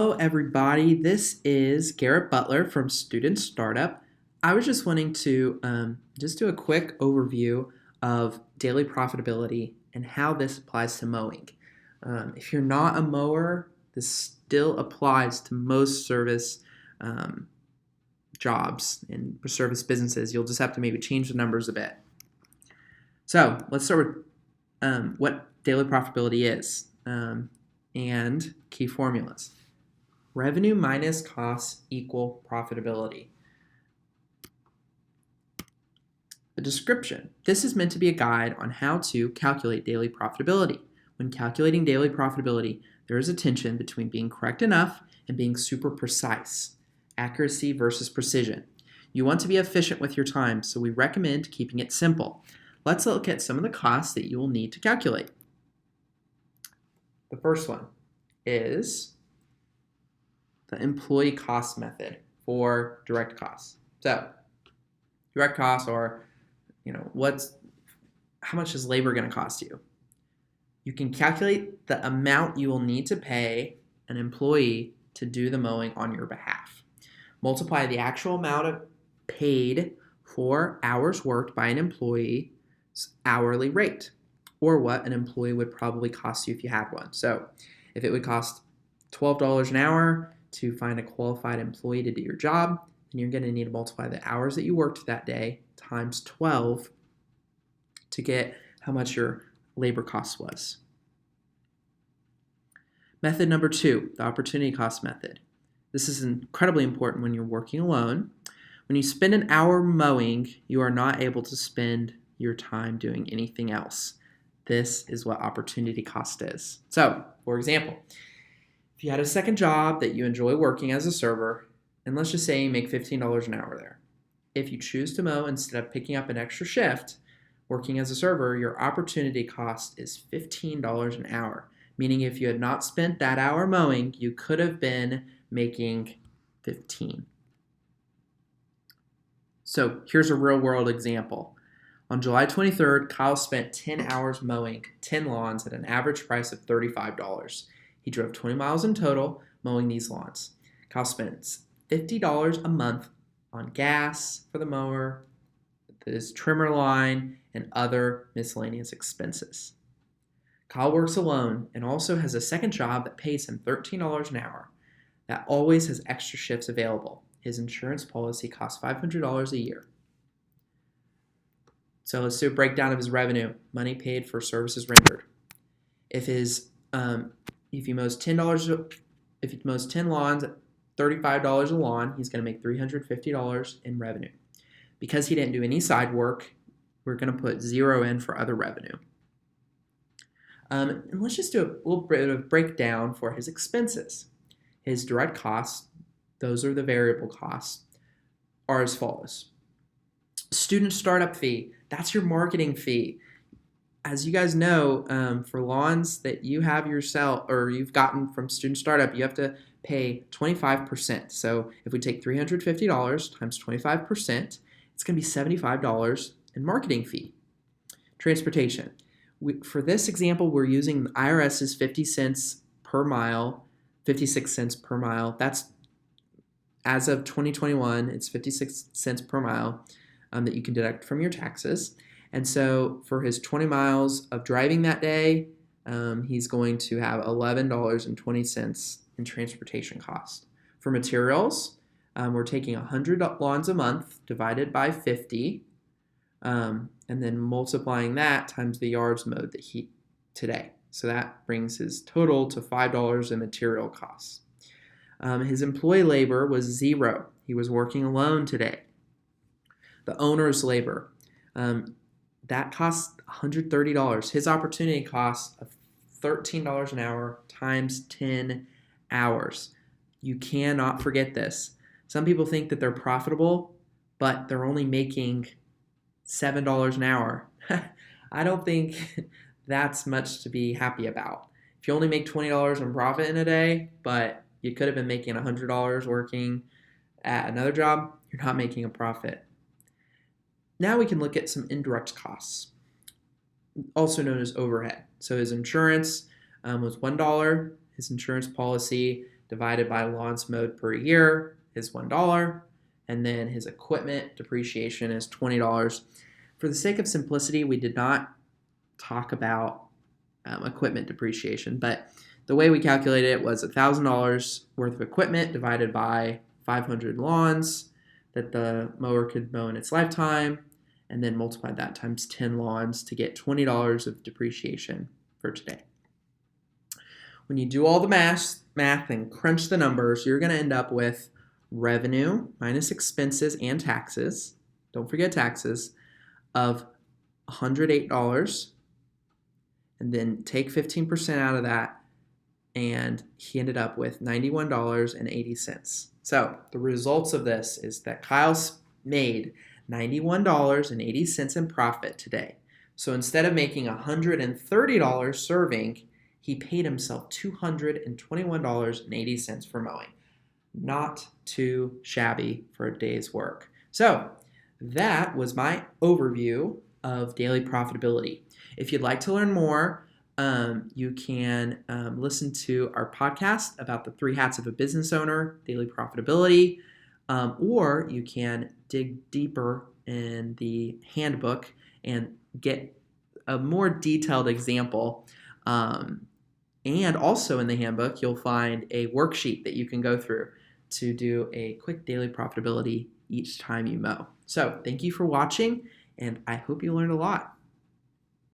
Hello, everybody. This is Garrett Butler from Student Startup. I was just wanting to just do a quick overview of daily profitability and how this applies to mowing. If you're not a mower, this still applies to most service um, jobs and service businesses. You'll just have to maybe change the numbers a bit. So let's start with what daily profitability is and key formulas. Revenue minus costs equal profitability. The description. This is meant to be a guide on how to calculate daily profitability. When calculating daily profitability, there is a tension between being correct enough and being super precise. Accuracy versus precision. You want to be efficient with your time, so we recommend keeping it simple. Let's look at some of the costs that you will need to calculate. The first one is the employee cost method for direct costs. So, direct costs are, how much is labor going to cost you? You can calculate the amount you will need to pay an employee to do the mowing on your behalf. Multiply the actual amount of paid for hours worked by an employee's hourly rate, or what an employee would probably cost you if you had one. So, if it would cost $12 an hour to find a qualified employee to do your job, then you're going to need to multiply the hours that you worked that day times 12 to get how much your labor cost was. Method number 2, the opportunity cost method. This is incredibly important when you're working alone. When you spend an hour mowing, you are not able to spend your time doing anything else. This is what opportunity cost is. So, for example, if you had a second job that you enjoy working as a server, and let's just say you make $15 an hour there. If you choose to mow instead of picking up an extra shift, working as a server, your opportunity cost is $15 an hour, meaning if you had not spent that hour mowing, you could have been making $15. So here's a real world example. On July 23rd, Kyle spent 10 hours mowing 10 lawns at an average price of $35. He drove 20 miles in total mowing these lawns. Kyle spends $50 a month on gas for the mower, his trimmer line, and other miscellaneous expenses. Kyle works alone and also has a second job that pays him $13 an hour. That always has extra shifts available. His insurance policy costs $500 a year. So let's do a breakdown of his revenue, money paid for services rendered. If he mows $10 lawns at $35 a lawn, he's going to make $350 in revenue. Because he didn't do any side work, we're going to put 0 in for other revenue. And let's just do a little bit of breakdown for his expenses. His direct costs, those are the variable costs, are as follows. Student startup fee, that's your marketing fee. As you guys know, for lawns that you have yourself or you've gotten from Student Startup, you have to pay 25%. So if we take $350 times 25%, it's going to be $75 in marketing fee. Transportation. For this example, we're using the IRS's 50 cents per mile, 56 cents per mile. That's as of 2021, it's 56 cents per mile that you can deduct from your taxes. And so for his 20 miles of driving that day, he's going to have $11.20 in transportation cost. For materials, we're taking 100 lawns a month divided by 50, and then multiplying that times the yards mowed that he today. So that brings his total to $5 in material costs. His employee labor was 0. He was working alone today. The owner's labor, that costs $130. His opportunity cost of $13 an hour times 10 hours. You cannot forget this. Some people think that they're profitable, but they're only making $7 an hour. I don't think that's much to be happy about. If you only make $20 in profit in a day, but you could have been making $100 working at another job, you're not making a profit. Now we can look at some indirect costs, also known as overhead. So his insurance was $1. His insurance policy divided by lawns mowed per year is $1. And then his equipment depreciation is $20. For the sake of simplicity, we did not talk about equipment depreciation, but the way we calculated it was $1,000 worth of equipment divided by 500 lawns that the mower could mow in its lifetime, and then multiplied that times 10 lawns to get $20 of depreciation for today. When you do all the math and crunch the numbers, you're going to end up with revenue minus expenses and taxes, don't forget taxes, of $108, and then take 15% out of that, and he ended up with $91.80. So the results of this is that Kyle's made $91.80 in profit today. So instead of making $130 serving, he paid himself $221.80 for mowing. Not too shabby for a day's work. So that was my overview of daily profitability. If you'd like to learn more, you can listen to our podcast about the 3 hats of a business owner, daily profitability, or you can dig deeper in the handbook and get a more detailed example. And also in the handbook, you'll find a worksheet that you can go through to do a quick daily profitability each time you mow. So thank you for watching, and I hope you learned a lot.